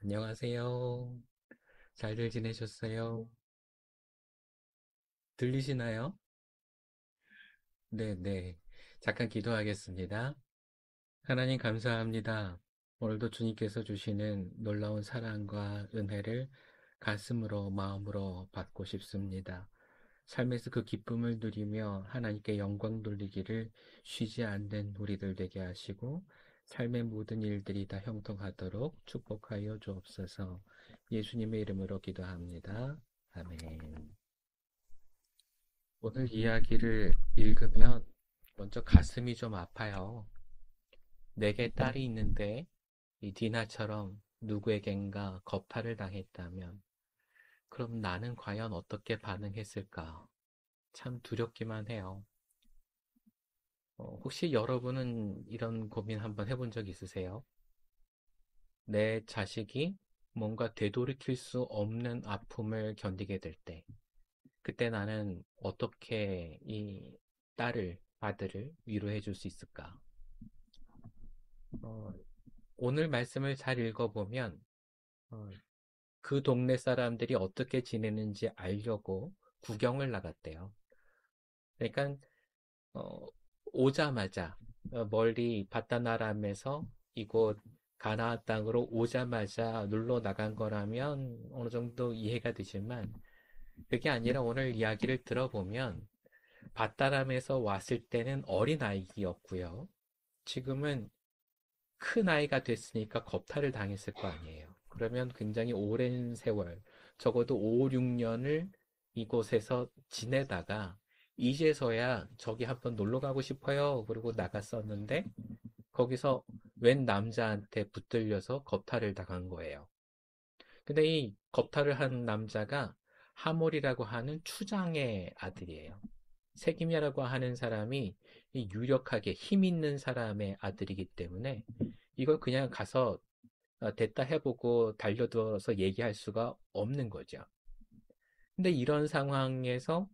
안녕하세요. 잘들 지내셨어요? 들리시나요? 네. 잠깐 기도하겠습니다. 하나님 감사합니다. 오늘도 주님께서 주시는 놀라운 사랑과 은혜를 가슴으로, 마음으로 받고 싶습니다. 삶에서 그 기쁨을 누리며 하나님께 영광 돌리기를 쉬지 않는 우리들 되게 하시고, 삶의 모든 일들이 다 형통하도록 축복하여 주옵소서. 예수님의 이름으로 기도합니다. 아멘. 오늘 이야기를 읽으면 먼저 가슴이 좀 아파요. 내게 딸이 있는데 이 디나처럼 누구에겐가 겁탈을 당했다면 그럼 나는 과연 어떻게 반응했을까? 참 두렵기만 해요. 혹시 여러분은 이런 고민 한번 해본 적 있으세요? 내 자식이 뭔가 되돌이킬 수 없는 아픔을 견디게 될 때, 그때 나는 어떻게 이 딸을, 아들을 위로해 줄 수 있을까? 어, 오늘 말씀을 잘 읽어보면 어, 그 동네 사람들이 어떻게 지내는지 알려고 구경을 나갔대요. 그러니까 어, 오자마자 멀리 바다나람에서 이곳 가나안 땅으로 오자마자 눌러 나간 거라면 어느 정도 이해가 되지만 그게 아니라 오늘 이야기를 들어보면 바다람에서 왔을 때는 어린 아이였고요. 지금은 큰 아이가 됐으니까 겁탈을 당했을 거 아니에요. 그러면 굉장히 오랜 세월, 적어도 5, 6년을 이곳에서 지내다가 이제서야 저기 한번 놀러 가고 싶어요. 그러고 나갔었는데 거기서 웬 남자한테 붙들려서 겁탈을 당한 거예요. 근데 이 겁탈을 한 남자가 하몰이라고 하는 추장의 아들이에요. 세김야라고 하는 사람이 유력하게 힘 있는 사람의 아들이기 때문에 이걸 그냥 가서 됐다 해보고 달려들어서 얘기할 수가 없는 거죠. 근데 이런 상황에서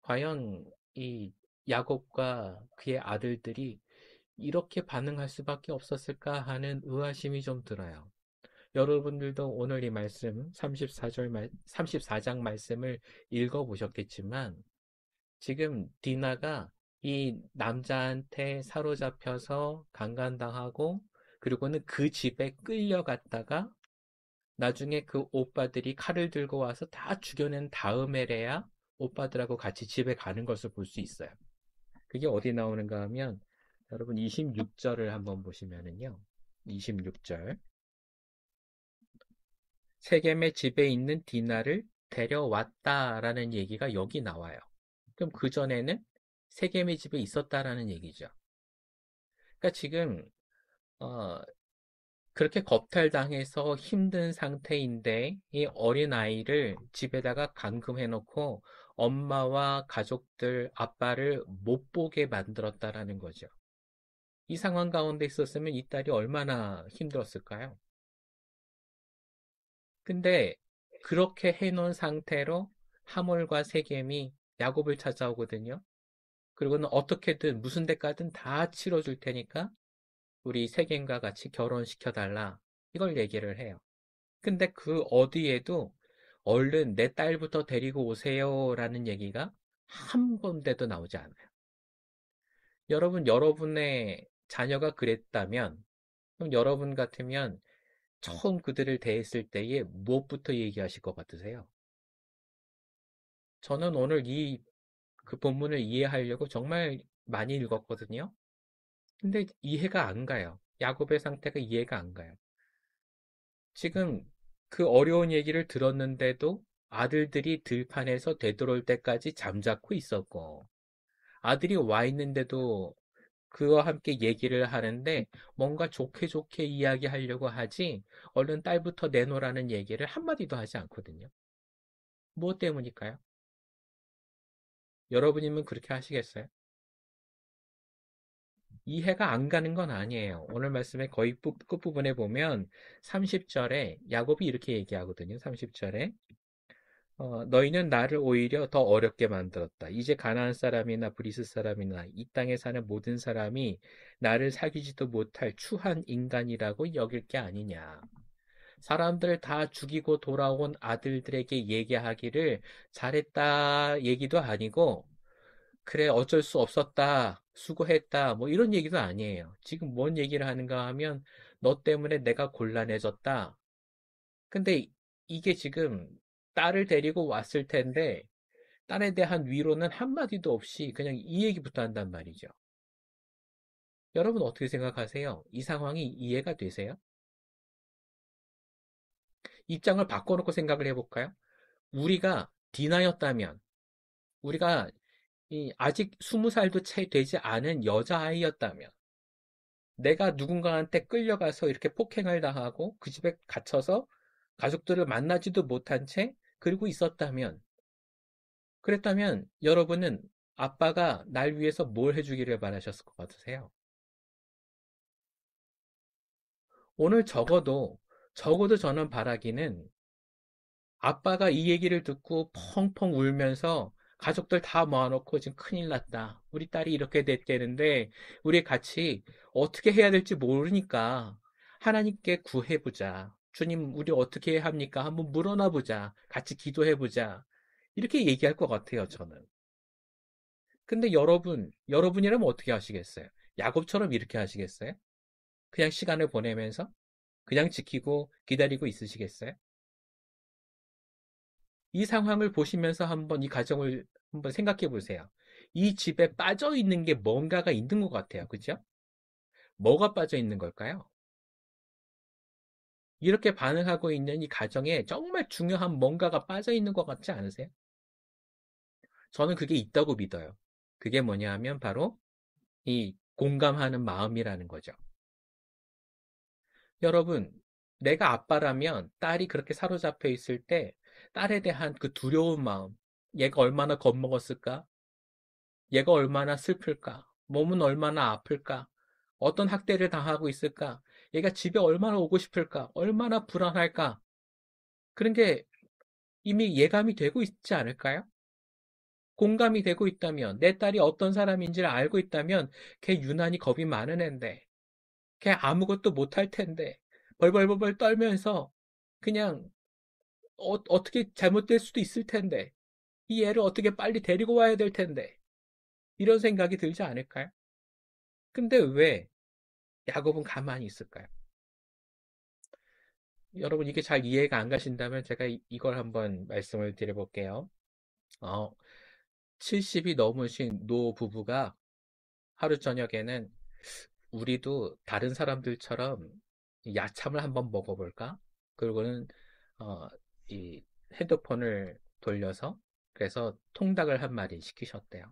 과연 이 야곱과 그의 아들들이 이렇게 반응할 수밖에 없었을까 하는 의아심이 좀 들어요. 여러분들도 오늘 이 말씀 34장 말씀을 읽어보셨겠지만 지금 디나가 이 남자한테 사로잡혀서 강간당하고 그리고는 그 집에 끌려갔다가 나중에 그 오빠들이 칼을 들고 와서 다 죽여낸 다음에래야 오빠들하고 같이 집에 가는 것을 볼 수 있어요. 그게 어디 나오는가 하면 여러분 26절을 한번 보시면은요. 26절 세겜의 집에 있는 디나를 데려왔다라는 얘기가 여기 나와요. 그럼 그전에는 세겜의 집에 있었다라는 얘기죠. 그러니까 지금 어, 그렇게 겁탈당해서 힘든 상태인데 이 어린아이를 집에다가 감금해놓고 엄마와 가족들, 아빠를 못 보게 만들었다라는 거죠. 이 상황 가운데 있었으면 이 딸이 얼마나 힘들었을까요? 근데 그렇게 해놓은 상태로 하몰과 세겜이 야곱을 찾아오거든요. 그리고는 어떻게든 무슨 대가든 다 치러줄 테니까 우리 세겜과 같이 결혼시켜달라. 이걸 얘기를 해요. 근데 그 어디에도 얼른 내 딸부터 데리고 오세요라는 얘기가 한 군데도 나오지 않아요. 여러분, 여러분의 자녀가 그랬다면, 그럼 여러분 같으면 처음 그들을 대했을 때에 무엇부터 얘기하실 것 같으세요? 저는 오늘 그 본문을 이해하려고 정말 많이 읽었거든요. 근데 이해가 안 가요. 야곱의 상태가 이해가 안 가요. 지금 그 어려운 얘기를 들었는데도 아들들이 들판에서 되돌아올 때까지 잠자코 있었고, 아들이 와 있는데도 그와 함께 얘기를 하는데 뭔가 좋게 좋게 이야기하려고 하지, 얼른 딸부터 내놓으라는 얘기를 한마디도 하지 않거든요. 무엇 때문일까요? 여러분이면 그렇게 하시겠어요? 이해가 안 가는 건 아니에요. 오늘 말씀의 거의 끝부분에 보면 30절에 야곱이 이렇게 얘기하거든요. 30절에 너희는 나를 오히려 더 어렵게 만들었다. 이제 가나안 사람이나 브리스 사람이나 이 땅에 사는 모든 사람이 나를 사귀지도 못할 추한 인간이라고 여길 게 아니냐. 사람들 다 죽이고 돌아온 아들들에게 얘기하기를 잘했다 얘기도 아니고, 그래, 어쩔 수 없었다, 수고했다, 뭐 이런 얘기도 아니에요. 지금 뭔 얘기를 하는가 하면, 너 때문에 내가 곤란해졌다. 근데 이게 지금 딸을 데리고 왔을 텐데, 딸에 대한 위로는 한마디도 없이 그냥 이 얘기부터 한단 말이죠. 여러분 어떻게 생각하세요? 이 상황이 이해가 되세요? 입장을 바꿔놓고 생각을 해볼까요? 우리가 디나였다면, 우리가 아직 20살도 채 되지 않은 여자아이였다면, 내가 누군가한테 끌려가서 이렇게 폭행을 당하고 그 집에 갇혀서 가족들을 만나지도 못한 채 그러고 있었다면, 그랬다면 여러분은 아빠가 날 위해서 뭘 해주기를 바라셨을 것 같으세요? 오늘 적어도 저는 바라기는 아빠가 이 얘기를 듣고 펑펑 울면서 가족들 다 모아놓고 지금 큰일 났다. 우리 딸이 이렇게 됐다는데 우리 같이 어떻게 해야 될지 모르니까 하나님께 구해보자. 주님, 우리 어떻게 해야 합니까? 한번 물어나 보자. 같이 기도해보자. 이렇게 얘기할 것 같아요, 저는. 근데 여러분이라면 어떻게 하시겠어요? 야곱처럼 이렇게 하시겠어요? 그냥 시간을 보내면서? 그냥 지키고 기다리고 있으시겠어요? 이 상황을 보시면서 한번 이 가정을 한번 생각해 보세요. 이 집에 빠져 있는 게 뭔가가 있는 것 같아요. 그죠? 뭐가 빠져 있는 걸까요? 이렇게 반응하고 있는 이 가정에 정말 중요한 뭔가가 빠져 있는 것 같지 않으세요? 저는 그게 있다고 믿어요. 그게 뭐냐 하면 바로 이 공감하는 마음이라는 거죠. 여러분, 내가 아빠라면 딸이 그렇게 사로잡혀 있을 때 딸에 대한 그 두려운 마음, 얘가 얼마나 겁먹었을까? 얘가 얼마나 슬플까? 몸은 얼마나 아플까? 어떤 학대를 당하고 있을까? 얘가 집에 얼마나 오고 싶을까? 얼마나 불안할까? 그런 게 이미 예감이 되고 있지 않을까요? 공감이 되고 있다면, 내 딸이 어떤 사람인지를 알고 있다면, 걔 유난히 겁이 많은 앤데, 걔 아무것도 못할 텐데, 벌벌벌벌 떨면서 그냥 어떻게 잘못될 수도 있을 텐데, 이 애를 어떻게 빨리 데리고 와야 될 텐데, 이런 생각이 들지 않을까요? 근데 왜 야곱은 가만히 있을까요? 여러분 이게 잘 이해가 안 가신다면 제가 이걸 한번 말씀을 드려볼게요. 어, 70이 넘으신 노 부부가 하루 저녁에는 우리도 다른 사람들처럼 야참을 한번 먹어볼까? 그리고는 어, 이 핸드폰을 돌려서 그래서 통닭을 한 마리 시키셨대요.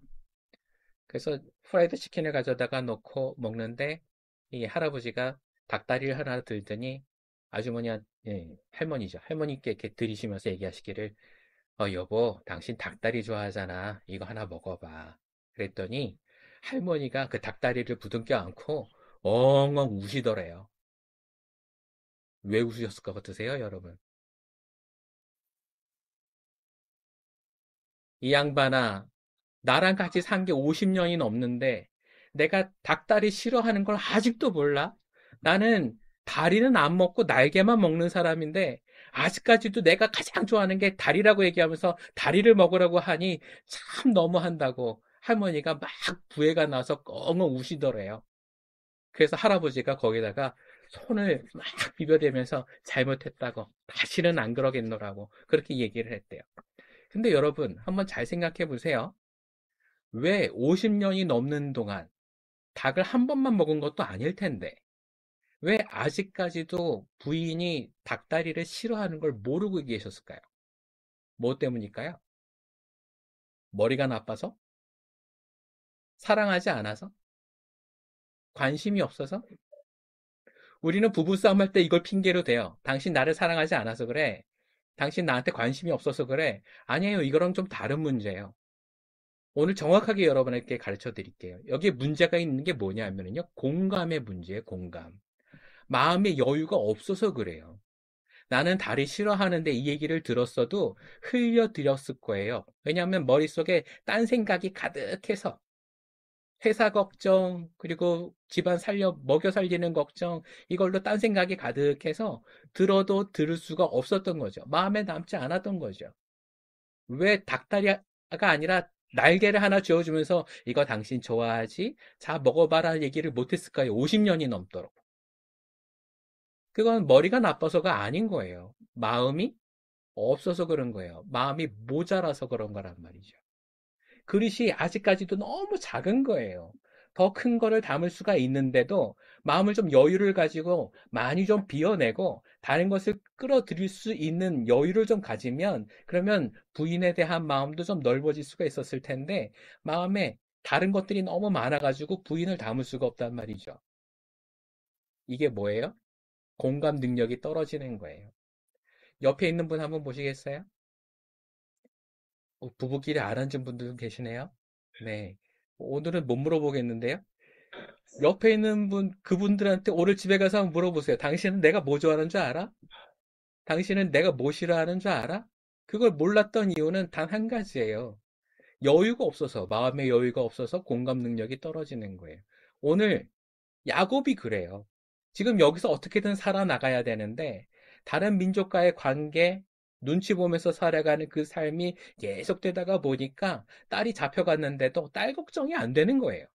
그래서 프라이드 치킨을 가져다가 놓고 먹는데 이 할아버지가 닭다리를 하나 들더니 아주머니, 예, 할머니죠. 할머니께 이렇게 들이시면서 얘기하시기를 여보, 당신 닭다리 좋아하잖아. 이거 하나 먹어봐. 그랬더니 할머니가 그 닭다리를 부둥켜 안고 엉엉 우시더래요. 왜 우셨을 것 같으세요, 여러분? 이 양반아, 나랑 같이 산 게 50년이 넘는데 내가 닭다리 싫어하는 걸 아직도 몰라? 나는 다리는 안 먹고 날개만 먹는 사람인데 아직까지도 내가 가장 좋아하는 게 다리라고 얘기하면서 다리를 먹으라고 하니 참 너무한다고 할머니가 막 부해가 나서 엉엉 우시더래요. 그래서 할아버지가 거기다가 손을 막 비벼대면서 잘못했다고 다시는 안 그러겠노라고 그렇게 얘기를 했대요. 근데 여러분 한번 잘 생각해 보세요. 왜 50년이 넘는 동안 닭을 한 번만 먹은 것도 아닐 텐데 왜 아직까지도 부인이 닭다리를 싫어하는 걸 모르고 계셨을까요? 뭐 때문일까요? 머리가 나빠서? 사랑하지 않아서? 관심이 없어서? 우리는 부부싸움 할 때 이걸 핑계로 대요. 당신 나를 사랑하지 않아서 그래. 당신 나한테 관심이 없어서 그래. 아니에요. 이거랑 좀 다른 문제예요. 오늘 정확하게 여러분에게 가르쳐 드릴게요. 여기에 문제가 있는 게 뭐냐면요. 공감의 문제예요. 공감. 마음의 여유가 없어서 그래요. 나는 다리 싫어하는데 이 얘기를 들었어도 흘려드렸을 거예요. 왜냐하면 머릿속에 딴 생각이 가득해서 회사 걱정, 그리고 집안 먹여 살리는 걱정, 이걸로 딴 생각이 가득해서 들어도 들을 수가 없었던 거죠. 마음에 남지 않았던 거죠. 왜 닭다리가 아니라 날개를 하나 쥐어주면서 이거 당신 좋아하지? 자, 먹어봐라 얘기를 못했을까요? 50년이 넘도록. 그건 머리가 나빠서가 아닌 거예요. 마음이 없어서 그런 거예요. 마음이 모자라서 그런 거란 말이죠. 그릇이 아직까지도 너무 작은 거예요. 더 큰 거를 담을 수가 있는데도 마음을 좀 여유를 가지고 많이 좀 비워내고 다른 것을 끌어들일 수 있는 여유를 좀 가지면 그러면 부인에 대한 마음도 좀 넓어질 수가 있었을 텐데 마음에 다른 것들이 너무 많아가지고 부인을 담을 수가 없단 말이죠. 이게 뭐예요? 공감 능력이 떨어지는 거예요. 옆에 있는 분 한번 보시겠어요? 부부끼리 안 앉은 분들 계시네요. 네. 오늘은 못 물어보겠는데요. 옆에 있는 그분들한테 오늘 집에 가서 한번 물어보세요. 당신은 내가 뭐 좋아하는 줄 알아? 당신은 내가 뭐 싫어하는 줄 알아? 그걸 몰랐던 이유는 단 한 가지예요. 여유가 없어서, 마음의 여유가 없어서 공감 능력이 떨어지는 거예요. 오늘 야곱이 그래요. 지금 여기서 어떻게든 살아나가야 되는데, 다른 민족과의 관계, 눈치 보면서 살아가는 그 삶이 계속되다가 보니까 딸이 잡혀갔는데도 딸 걱정이 안 되는 거예요.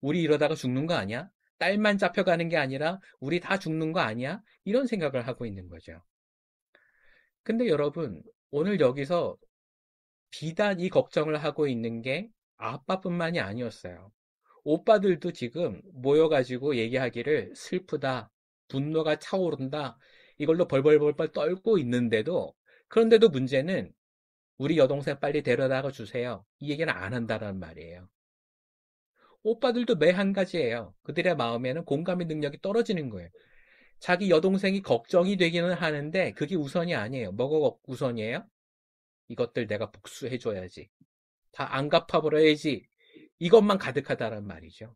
우리 이러다가 죽는 거 아니야? 딸만 잡혀가는 게 아니라 우리 다 죽는 거 아니야? 이런 생각을 하고 있는 거죠. 근데 여러분, 오늘 여기서 비단 이 걱정을 하고 있는 게 아빠뿐만이 아니었어요. 오빠들도 지금 모여가지고 얘기하기를 슬프다, 분노가 차오른다, 이걸로 벌벌벌벌 떨고 있는데도, 그런데도 문제는 우리 여동생 빨리 데려다가 주세요. 이 얘기는 안 한다는 말이에요. 오빠들도 매 한 가지예요. 그들의 마음에는 공감의 능력이 떨어지는 거예요. 자기 여동생이 걱정이 되기는 하는데 그게 우선이 아니에요. 뭐가 우선이에요? 이것들 내가 복수해줘야지. 다 안 갚아버려야지. 이것만 가득하다란 말이죠.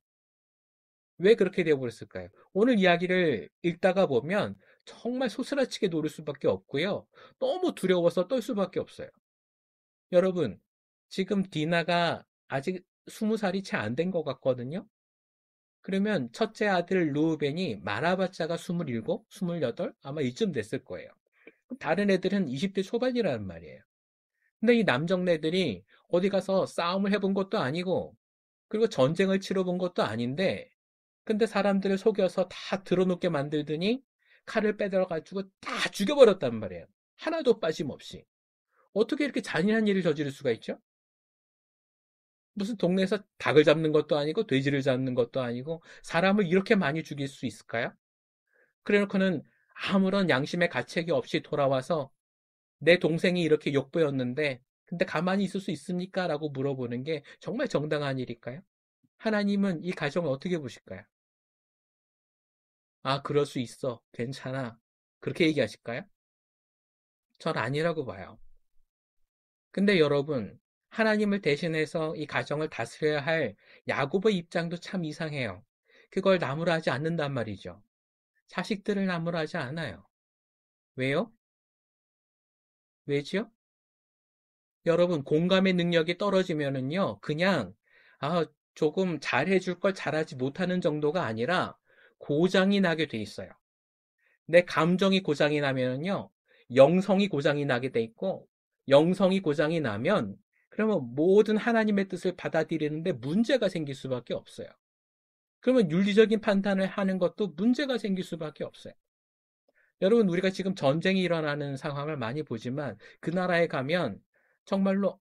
왜 그렇게 되어버렸을까요? 오늘 이야기를 읽다가 보면 정말 소스라치게 노릴 수밖에 없고요. 너무 두려워서 떨 수밖에 없어요. 여러분, 지금 디나가 아직 20살이 채 안 된 것 같거든요. 그러면 첫째 아들 루벤이 많아봤자가 27, 28 아마 이쯤 됐을 거예요. 다른 애들은 20대 초반이라는 말이에요. 근데 이 남정네들이 어디 가서 싸움을 해본 것도 아니고 그리고 전쟁을 치러본 것도 아닌데 근데 사람들을 속여서 다 드러눕게 만들더니 칼을 빼들어가지고 다 죽여버렸단 말이에요. 하나도 빠짐없이. 어떻게 이렇게 잔인한 일을 저지를 수가 있죠? 무슨 동네에서 닭을 잡는 것도 아니고 돼지를 잡는 것도 아니고 사람을 이렇게 많이 죽일 수 있을까요? 그래놓고는 아무런 양심의 가책이 없이 돌아와서 내 동생이 이렇게 욕보였는데 근데 가만히 있을 수 있습니까? 라고 물어보는 게 정말 정당한 일일까요? 하나님은 이 가정을 어떻게 보실까요? 아, 그럴 수 있어. 괜찮아. 그렇게 얘기하실까요? 전 아니라고 봐요. 근데 여러분, 하나님을 대신해서 이 가정을 다스려야 할 야곱의 입장도 참 이상해요. 그걸 나무라지 않는단 말이죠. 자식들을 나무라지 않아요. 왜요? 왜지요? 여러분, 공감의 능력이 떨어지면은요, 그냥, 아, 조금 잘해줄 걸 잘하지 못하는 정도가 아니라 고장이 나게 돼 있어요. 내 감정이 고장이 나면은요, 영성이 고장이 나게 돼 있고, 영성이 고장이 나면, 그러면 모든 하나님의 뜻을 받아들이는데 문제가 생길 수밖에 없어요. 그러면 윤리적인 판단을 하는 것도 문제가 생길 수밖에 없어요. 여러분, 우리가 지금 전쟁이 일어나는 상황을 많이 보지만, 그 나라에 가면 정말로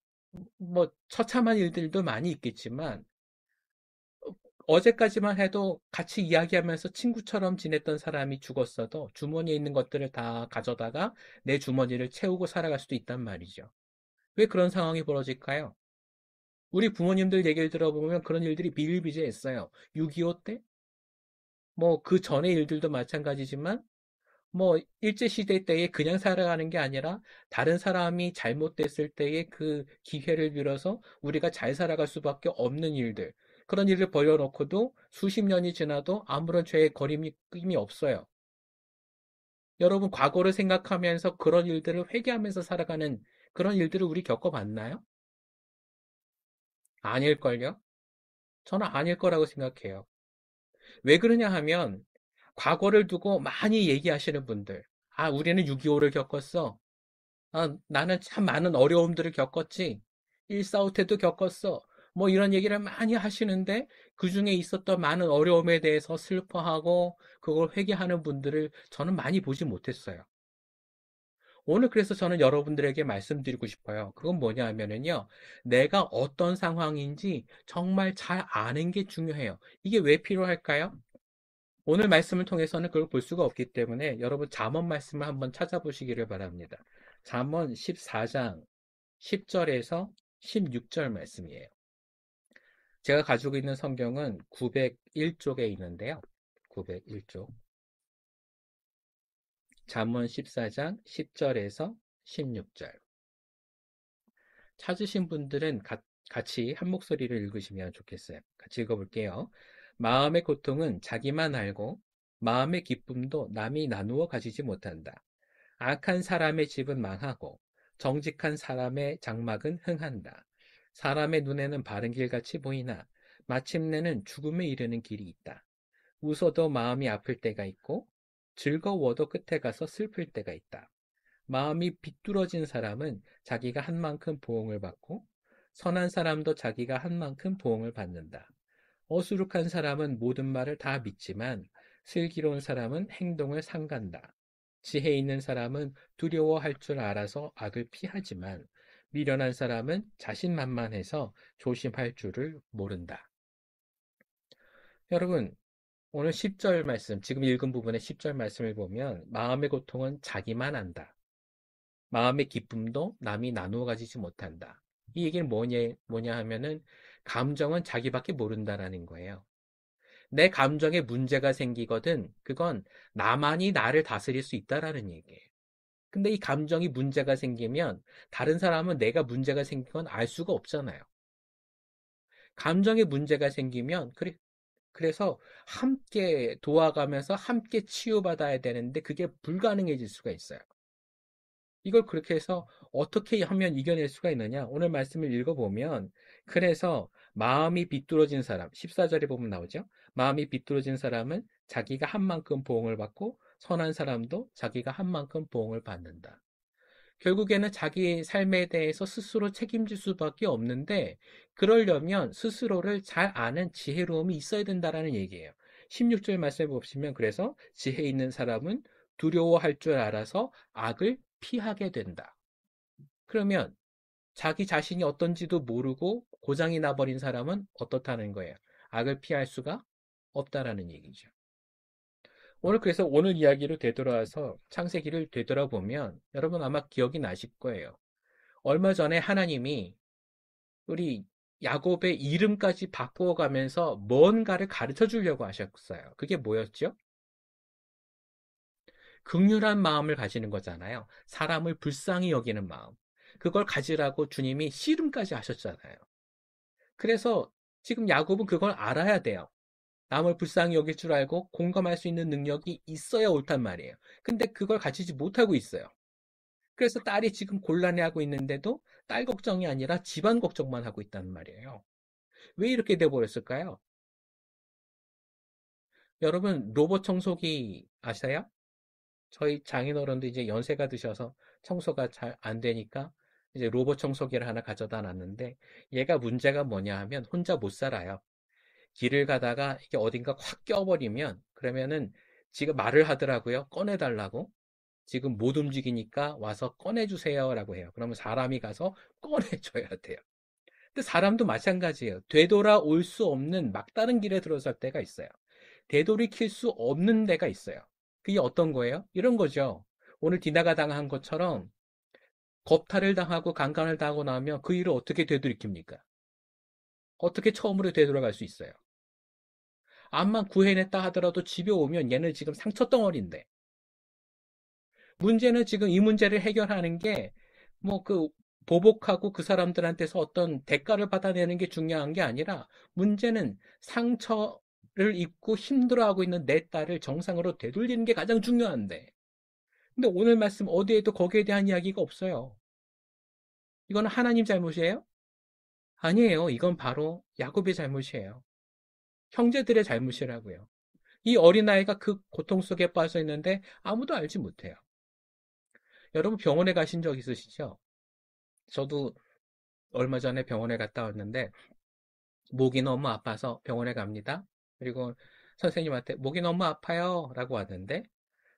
뭐 처참한 일들도 많이 있겠지만, 어제까지만 해도 같이 이야기하면서 친구처럼 지냈던 사람이 죽었어도 주머니에 있는 것들을 다 가져다가 내 주머니를 채우고 살아갈 수도 있단 말이죠. 왜 그런 상황이 벌어질까요? 우리 부모님들 얘기를 들어보면 그런 일들이 비일비재했어요. 6.25 때? 뭐 그 전의 일들도 마찬가지지만 뭐 일제시대 때에 그냥 살아가는 게 아니라 다른 사람이 잘못됐을 때의 그 기회를 빌어서 우리가 잘 살아갈 수밖에 없는 일들. 그런 일을 벌여놓고도 수십 년이 지나도 아무런 죄의 거림이 없어요. 여러분, 과거를 생각하면서 그런 일들을 회개하면서 살아가는 그런 일들을 우리 겪어봤나요? 아닐걸요? 저는 아닐 거라고 생각해요. 왜 그러냐 하면 과거를 두고 많이 얘기하시는 분들, 아, 우리는 6.25를 겪었어. 아, 나는 참 많은 어려움들을 겪었지. 1.45 때도 겪었어. 뭐 이런 얘기를 많이 하시는데 그 중에 있었던 많은 어려움에 대해서 슬퍼하고 그걸 회개하는 분들을 저는 많이 보지 못했어요. 오늘 그래서 저는 여러분들에게 말씀드리고 싶어요. 그건 뭐냐 하면은요, 내가 어떤 상황인지 정말 잘 아는 게 중요해요. 이게 왜 필요할까요? 오늘 말씀을 통해서는 그걸 볼 수가 없기 때문에 여러분 잠언 말씀을 한번 찾아보시기를 바랍니다. 잠언 14장 10절에서 16절 말씀이에요. 제가 가지고 있는 성경은 901쪽에 있는데요. 901쪽. 잠언 14장 10절에서 16절. 찾으신 분들은 같이 한 목소리를 읽으시면 좋겠어요. 같이 읽어볼게요. 마음의 고통은 자기만 알고 마음의 기쁨도 남이 나누어 가지지 못한다. 악한 사람의 집은 망하고 정직한 사람의 장막은 흥한다. 사람의 눈에는 바른 길같이 보이나 마침내는 죽음에 이르는 길이 있다. 웃어도 마음이 아플 때가 있고 즐거워도 끝에 가서 슬플 때가 있다. 마음이 비뚤어진 사람은 자기가 한 만큼 보응을 받고 선한 사람도 자기가 한 만큼 보응을 받는다. 어수룩한 사람은 모든 말을 다 믿지만 슬기로운 사람은 행동을 삼간다. 지혜 있는 사람은 두려워할 줄 알아서 악을 피하지만 미련한 사람은 자신만만해서 조심할 줄을 모른다. 여러분, 오늘 10절 말씀, 지금 읽은 부분의 10절 말씀을 보면 마음의 고통은 자기만 안다. 마음의 기쁨도 남이 나누어 가지지 못한다. 이 얘기는 뭐냐 하면은 감정은 자기밖에 모른다라는 거예요. 내 감정에 문제가 생기거든 그건 나만이 나를 다스릴 수 있다라는 얘기예요. 근데 이 감정이 문제가 생기면 다른 사람은 내가 문제가 생긴 건 알 수가 없잖아요. 감정에 문제가 생기면 그래서 함께 도와가면서 함께 치유받아야 되는데 그게 불가능해질 수가 있어요. 이걸 그렇게 해서 어떻게 하면 이겨낼 수가 있느냐? 오늘 말씀을 읽어보면, 그래서 마음이 비뚤어진 사람, 14절에 보면 나오죠? 마음이 비뚤어진 사람은 자기가 한 만큼 보응을 받고, 선한 사람도 자기가 한 만큼 보응을 받는다. 결국에는 자기 삶에 대해서 스스로 책임질 수밖에 없는데, 그러려면 스스로를 잘 아는 지혜로움이 있어야 된다라는 얘기예요. 16절 말씀해 보시면, 그래서 지혜 있는 사람은 두려워할 줄 알아서 악을 피하게 된다. 그러면 자기 자신이 어떤지도 모르고 고장이 나버린 사람은 어떻다는 거예요? 악을 피할 수가 없다라는 얘기죠. 오늘 그래서 오늘 이야기로 되돌아와서 창세기를 되돌아보면 여러분 아마 기억이 나실 거예요. 얼마 전에 하나님이 우리 야곱의 이름까지 바꾸어가면서 뭔가를 가르쳐 주려고 하셨어요. 그게 뭐였죠? 긍휼한 마음을 가지는 거잖아요. 사람을 불쌍히 여기는 마음. 그걸 가지라고 주님이 씨름까지 하셨잖아요. 그래서 지금 야곱은 그걸 알아야 돼요. 남을 불쌍히 여길 줄 알고 공감할 수 있는 능력이 있어야 옳단 말이에요. 근데 그걸 가지지 못하고 있어요. 그래서 딸이 지금 곤란해하고 있는데도 딸 걱정이 아니라 집안 걱정만 하고 있다는 말이에요. 왜 이렇게 돼버렸을까요? 여러분, 로봇 청소기 아세요? 저희 장인어른도 이제 연세가 드셔서 청소가 잘 안 되니까 이제 로봇 청소기를 하나 가져다 놨는데 얘가 문제가 뭐냐 하면 혼자 못 살아요. 길을 가다가 이게 어딘가 확 껴버리면 그러면은 지금 말을 하더라고요. 꺼내달라고. 지금 못 움직이니까 와서 꺼내주세요라고 해요. 그러면 사람이 가서 꺼내줘야 돼요. 근데 사람도 마찬가지예요. 되돌아올 수 없는 막다른 길에 들어설 때가 있어요. 되돌이킬 수 없는 데가 있어요. 그게 어떤 거예요? 이런 거죠. 오늘 디나가 당한 것처럼 겁탈을 당하고 강간을 당하고 나면 그 일을 어떻게 되돌이킵니까? 어떻게 처음으로 되돌아갈 수 있어요? 암만 구해냈다 하더라도 집에 오면 얘는 지금 상처 덩어리인데 문제는 지금 이 문제를 해결하는 게 뭐 그 보복하고 그 사람들한테서 어떤 대가를 받아내는 게 중요한 게 아니라 문제는 상처를 입고 힘들어하고 있는 내 딸을 정상으로 되돌리는 게 가장 중요한데 근데 오늘 말씀 어디에도 거기에 대한 이야기가 없어요. 이건 하나님 잘못이에요? 아니에요. 이건 바로 야곱의 잘못이에요. 형제들의 잘못이라고요. 이 어린아이가 그 고통 속에 빠져 있는데 아무도 알지 못해요. 여러분 병원에 가신 적 있으시죠? 저도 얼마 전에 병원에 갔다 왔는데 목이 너무 아파서 병원에 갑니다. 그리고 선생님한테 목이 너무 아파요 라고 왔는데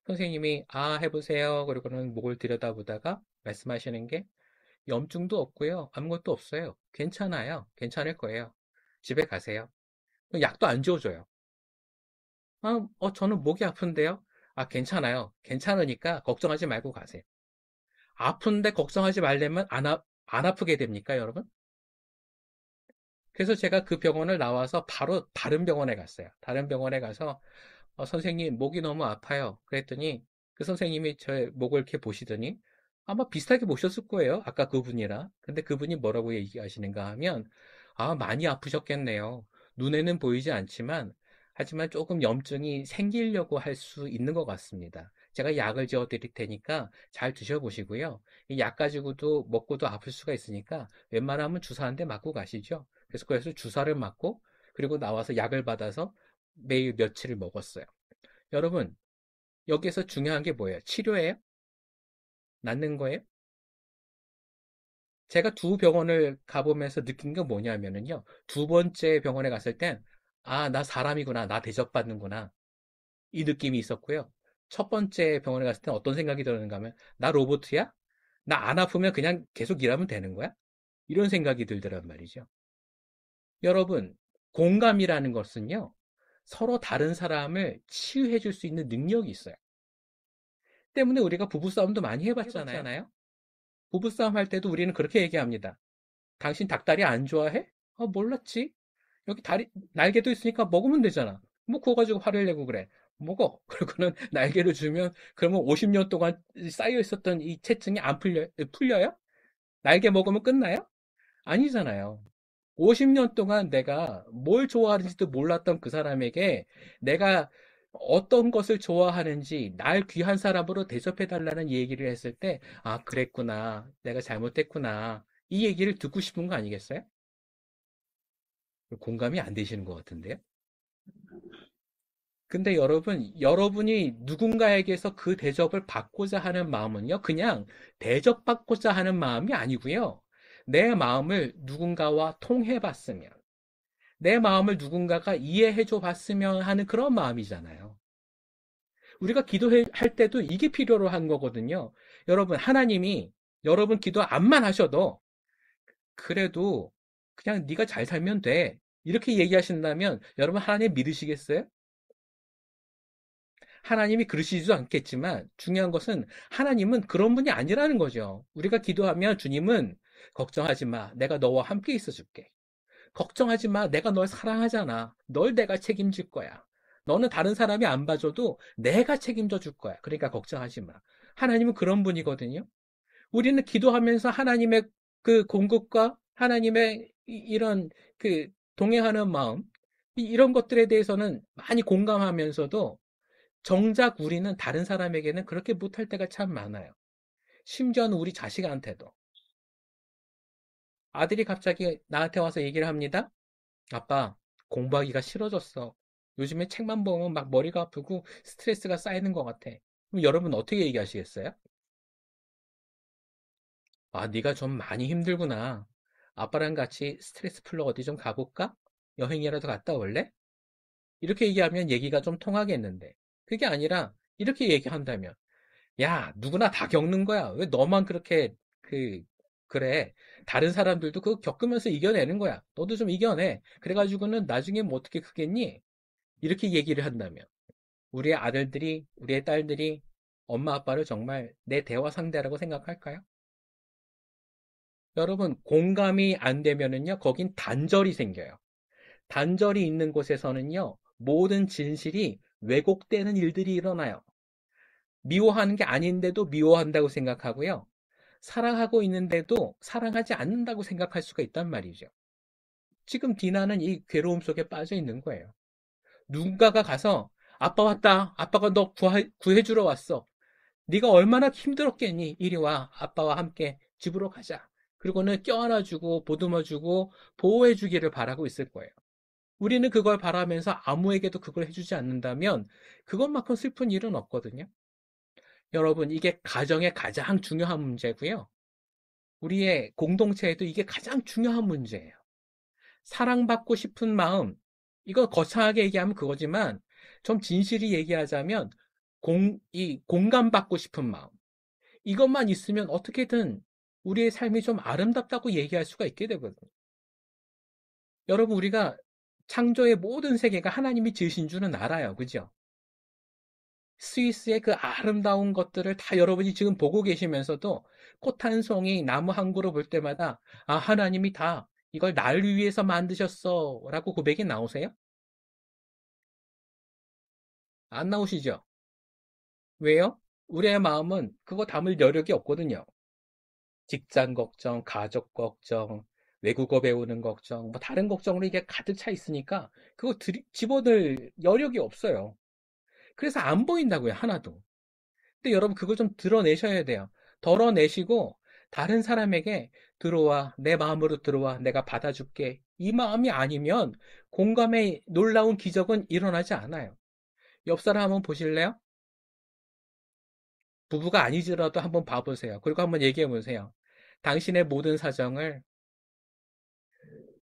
선생님이 해보세요. 그리고는 목을 들여다보다가 말씀하시는 게 염증도 없고요. 아무것도 없어요. 괜찮아요. 괜찮을 거예요. 집에 가세요. 약도 안 지워줘요. 저는 목이 아픈데요. 괜찮아요. 괜찮으니까 걱정하지 말고 가세요. 아픈데 걱정하지 말려면 안 아프게 됩니까, 여러분? 그래서 제가 그 병원을 나와서 바로 다른 병원에 갔어요. 다른 병원에 가서 선생님, 목이 너무 아파요. 그랬더니 그 선생님이 제 목을 이렇게 보시더니 아마 비슷하게 보셨을 거예요. 아까 그분이랑. 근데 그분이 뭐라고 얘기하시는가 하면, 많이 아프셨겠네요. 눈에는 보이지 않지만, 하지만 조금 염증이 생기려고 할 수 있는 것 같습니다. 제가 약을 지어 드릴 테니까 잘 드셔보시고요. 이 약 가지고도 먹고도 아플 수가 있으니까 웬만하면 주사 한 대 맞고 가시죠. 그래서 주사를 맞고, 그리고 나와서 약을 받아서 매일 며칠을 먹었어요. 여러분, 여기서 중요한 게 뭐예요? 치료예요? 낫는 거예요? 제가 두 병원을 가보면서 느낀 게 뭐냐면요. 두 번째 병원에 갔을 땐, 나 사람이구나. 나 대접받는구나. 이 느낌이 있었고요. 첫 번째 병원에 갔을 땐 어떤 생각이 드는가 하면, 나 로봇이야? 나 안 아프면 그냥 계속 일하면 되는 거야? 이런 생각이 들더란 말이죠. 여러분, 공감이라는 것은요, 서로 다른 사람을 치유해 줄 수 있는 능력이 있어요. 때문에 우리가 부부싸움도 많이 해봤잖아요. 부부싸움 할 때도 우리는 그렇게 얘기합니다. 당신 닭다리 안 좋아해? 몰랐지. 여기 날개도 있으니까 먹으면 되잖아. 뭐 그거 가지고 화를 내고 그래. 먹어. 그러고는 날개를 주면 그러면 50년 동안 쌓여 있었던 이 체증이 안 풀려요? 날개 먹으면 끝나요? 아니잖아요. 50년 동안 내가 뭘 좋아하는지도 몰랐던 그 사람에게 내가 어떤 것을 좋아하는지 날 귀한 사람으로 대접해달라는 얘기를 했을 때, 그랬구나. 내가 잘못했구나. 이 얘기를 듣고 싶은 거 아니겠어요? 공감이 안 되시는 것 같은데요? 근데 여러분이 누군가에게서 그 대접을 받고자 하는 마음은요, 그냥 대접받고자 하는 마음이 아니고요. 내 마음을 누군가와 통해봤으면, 내 마음을 누군가가 이해해줘 봤으면 하는 그런 마음이잖아요. 우리가 기도할 때도 이게 필요로 한 거거든요. 여러분, 하나님이 여러분 기도 안만 하셔도 그래도 그냥 네가 잘 살면 돼. 이렇게 얘기하신다면 여러분 하나님 믿으시겠어요? 하나님이 그러시지도 않겠지만 중요한 것은 하나님은 그런 분이 아니라는 거죠. 우리가 기도하면 주님은 걱정하지 마. 내가 너와 함께 있어 줄게. 걱정하지 마. 내가 널 사랑하잖아. 널 내가 책임질 거야. 너는 다른 사람이 안 봐줘도 내가 책임져 줄 거야. 그러니까 걱정하지 마. 하나님은 그런 분이거든요. 우리는 기도하면서 하나님의 그 공급과 하나님의 이런 그 동행하는 마음, 이런 것들에 대해서는 많이 공감하면서도 정작 우리는 다른 사람에게는 그렇게 못할 때가 참 많아요. 심지어는 우리 자식한테도. 아들이 갑자기 나한테 와서 얘기를 합니다. 아빠, 공부하기가 싫어졌어. 요즘에 책만 보면 막 머리가 아프고 스트레스가 쌓이는 것 같아. 그럼 여러분 어떻게 얘기하시겠어요? 네가 좀 많이 힘들구나. 아빠랑 같이 스트레스 풀러 어디 좀 가볼까? 여행이라도 갔다 올래? 이렇게 얘기하면 얘기가 좀 통하겠는데. 그게 아니라 이렇게 얘기한다면, 야, 누구나 다 겪는 거야. 왜 너만 그렇게 그래? 다른 사람들도 그거 겪으면서 이겨내는 거야. 너도 좀 이겨내. 그래가지고는 나중에 뭐 어떻게 크겠니? 이렇게 얘기를 한다면 우리의 아들들이, 우리의 딸들이 엄마 아빠를 정말 내 대화 상대라고 생각할까요? 여러분, 공감이 안 되면은요, 거긴 단절이 생겨요. 단절이 있는 곳에서는요, 모든 진실이 왜곡되는 일들이 일어나요. 미워하는 게 아닌데도 미워한다고 생각하고요. 사랑하고 있는데도 사랑하지 않는다고 생각할 수가 있단 말이죠. 지금 디나는 이 괴로움 속에 빠져 있는 거예요. 누군가가 가서 아빠 왔다. 아빠가 너 구해주러 왔어. 네가 얼마나 힘들었겠니? 이리 와. 아빠와 함께 집으로 가자. 그리고는 껴안아주고 보듬어주고 보호해주기를 바라고 있을 거예요. 우리는 그걸 바라면서 아무에게도 그걸 해주지 않는다면 그것만큼 슬픈 일은 없거든요. 여러분, 이게 가정의 가장 중요한 문제고요. 우리의 공동체에도 이게 가장 중요한 문제예요. 사랑받고 싶은 마음, 이거 거창하게 얘기하면 그거지만 좀 진실이 얘기하자면 이 공감받고 싶은 마음, 이것만 있으면 어떻게든 우리의 삶이 좀 아름답다고 얘기할 수가 있게 되거든요. 여러분, 우리가 창조의 모든 세계가 하나님이 지으신 줄은 알아요. 그죠? 스위스의 그 아름다운 것들을 다 여러분이 지금 보고 계시면서도 꽃 한 송이, 나무 한 그루 볼 때마다 아, 하나님이 다 이걸 날 위해서 만드셨어 라고 고백이 나오세요? 안 나오시죠? 왜요? 우리의 마음은 그거 담을 여력이 없거든요. 직장 걱정, 가족 걱정, 외국어 배우는 걱정, 뭐 다른 걱정으로 이게 가득 차 있으니까 그거 집어넣을 여력이 없어요. 그래서 안 보인다고요, 하나도. 근데 여러분 그걸 좀 드러내셔야 돼요. 덜어내시고 다른 사람에게 들어와, 내 마음으로 들어와, 내가 받아줄게. 이 마음이 아니면 공감의 놀라운 기적은 일어나지 않아요. 옆 사람 한번 보실래요? 부부가 아니더라도 한번 봐보세요. 그리고 한번 얘기해 보세요. 당신의 모든 사정을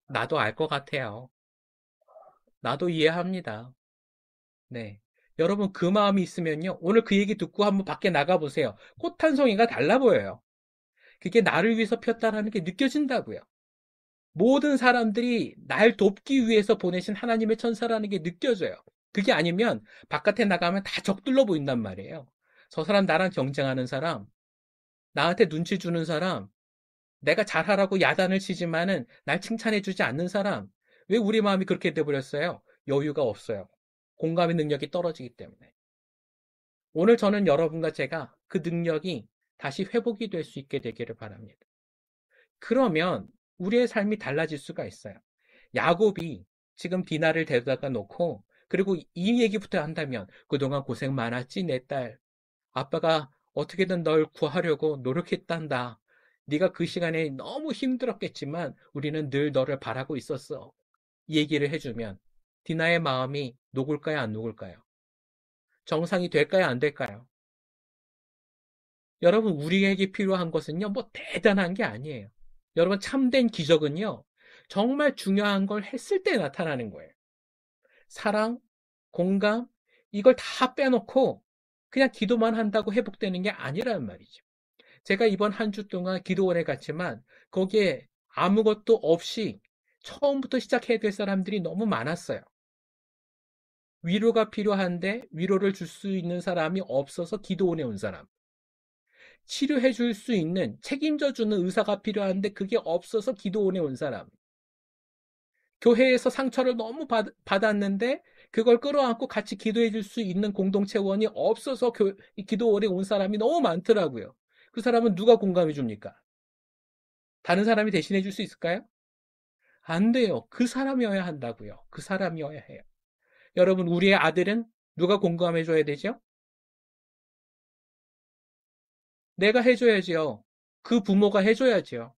나도 알 것 같아요. 나도 이해합니다. 네. 여러분 그 마음이 있으면요. 오늘 그 얘기 듣고 한번 밖에 나가보세요. 꽃 한 송이가 달라 보여요. 그게 나를 위해서 폈다라는 게 느껴진다고요. 모든 사람들이 날 돕기 위해서 보내신 하나님의 천사라는 게 느껴져요. 그게 아니면 바깥에 나가면 다 적들로 보인단 말이에요. 저 사람 나랑 경쟁하는 사람, 나한테 눈치 주는 사람, 내가 잘하라고 야단을 치지만은 날 칭찬해주지 않는 사람, 왜 우리 마음이 그렇게 돼버렸어요? 여유가 없어요. 공감의 능력이 떨어지기 때문에. 오늘 저는 여러분과 제가 그 능력이 다시 회복이 될 수 있게 되기를 바랍니다. 그러면 우리의 삶이 달라질 수가 있어요. 야곱이 지금 디나를 데려다가 놓고 그리고 이 얘기부터 한다면 그동안 고생 많았지 내 딸. 아빠가 어떻게든 널 구하려고 노력했단다. 네가 그 시간에 너무 힘들었겠지만 우리는 늘 너를 바라고 있었어. 이 얘기를 해주면 디나의 마음이 녹을까요, 안 녹을까요? 정상이 될까요, 안 될까요? 여러분, 우리에게 필요한 것은요, 뭐 대단한 게 아니에요. 여러분, 참된 기적은요, 정말 중요한 걸 했을 때 나타나는 거예요. 사랑, 공감, 이걸 다 빼놓고 그냥 기도만 한다고 회복되는 게 아니란 말이죠. 제가 이번 한 주 동안 기도원에 갔지만 거기에 아무것도 없이 처음부터 시작해야 될 사람들이 너무 많았어요. 위로가 필요한데 위로를 줄 수 있는 사람이 없어서 기도원에 온 사람. 치료해 줄 수 있는 책임져 주는 의사가 필요한데 그게 없어서 기도원에 온 사람. 교회에서 상처를 너무 받았는데 그걸 끌어안고 같이 기도해 줄 수 있는 공동체원이 없어서 기도원에 온 사람이 너무 많더라고요. 그 사람은 누가 공감해 줍니까? 다른 사람이 대신해 줄 수 있을까요? 안 돼요. 그 사람이어야 한다고요. 그 사람이어야 해요. 여러분, 우리의 아들은 누가 공감해 줘야 되죠? 내가 해줘야지요. 그 부모가 해줘야지요.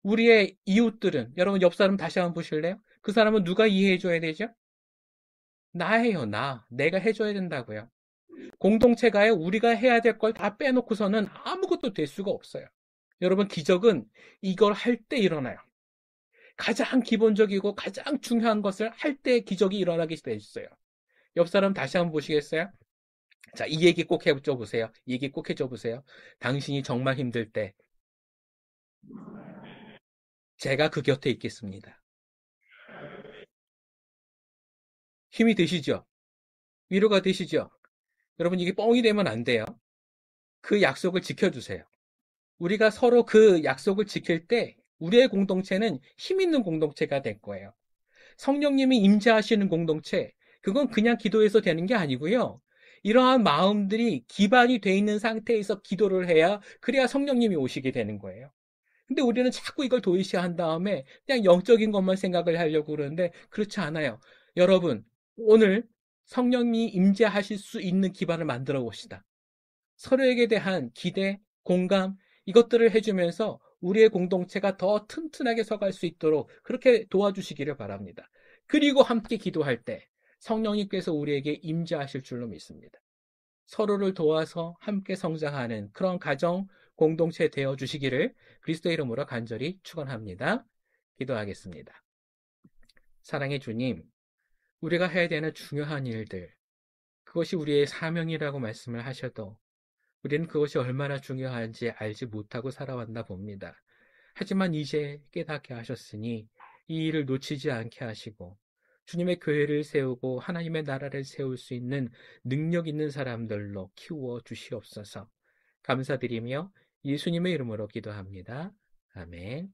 우리의 이웃들은, 여러분 옆 사람 다시 한번 보실래요? 그 사람은 누가 이해해 줘야 되죠? 나예요, 나. 내가 해줘야 된다고요. 공동체가요, 우리가 해야 될 걸 다 빼놓고서는 아무것도 될 수가 없어요. 여러분, 기적은 이걸 할 때 일어나요. 가장 기본적이고 가장 중요한 것을 할 때 기적이 일어나게 돼 있어요. 옆 사람 다시 한번 보시겠어요? 자, 이 얘기 꼭 해줘 보세요. 이 얘기 꼭 해줘 보세요. 당신이 정말 힘들 때 제가 그 곁에 있겠습니다. 힘이 되시죠? 위로가 되시죠? 여러분, 이게 뻥이 되면 안 돼요. 그 약속을 지켜주세요. 우리가 서로 그 약속을 지킬 때 우리의 공동체는 힘 있는 공동체가 될 거예요. 성령님이 임재하시는 공동체, 그건 그냥 기도해서 되는 게 아니고요. 이러한 마음들이 기반이 돼 있는 상태에서 기도를 해야 그래야 성령님이 오시게 되는 거예요. 근데 우리는 자꾸 이걸 도외시한 다음에 그냥 영적인 것만 생각을 하려고 그러는데 그렇지 않아요. 여러분, 오늘 성령님이 임재하실 수 있는 기반을 만들어 봅시다. 서로에게 대한 기대, 공감, 이것들을 해주면서 우리의 공동체가 더 튼튼하게 서갈 수 있도록 그렇게 도와주시기를 바랍니다. 그리고 함께 기도할 때 성령님께서 우리에게 임재하실 줄로 믿습니다. 서로를 도와서 함께 성장하는 그런 가정 공동체 되어 주시기를 그리스도의 이름으로 간절히 축원합니다. 기도하겠습니다. 사랑의 주님, 우리가 해야 되는 중요한 일들, 그것이 우리의 사명이라고 말씀을 하셔도 우리는 그것이 얼마나 중요한지 알지 못하고 살아왔나 봅니다. 하지만 이제 깨닫게 하셨으니 이 일을 놓치지 않게 하시고 주님의 교회를 세우고 하나님의 나라를 세울 수 있는 능력 있는 사람들로 키워 주시옵소서. 감사드리며 예수님의 이름으로 기도합니다. 아멘.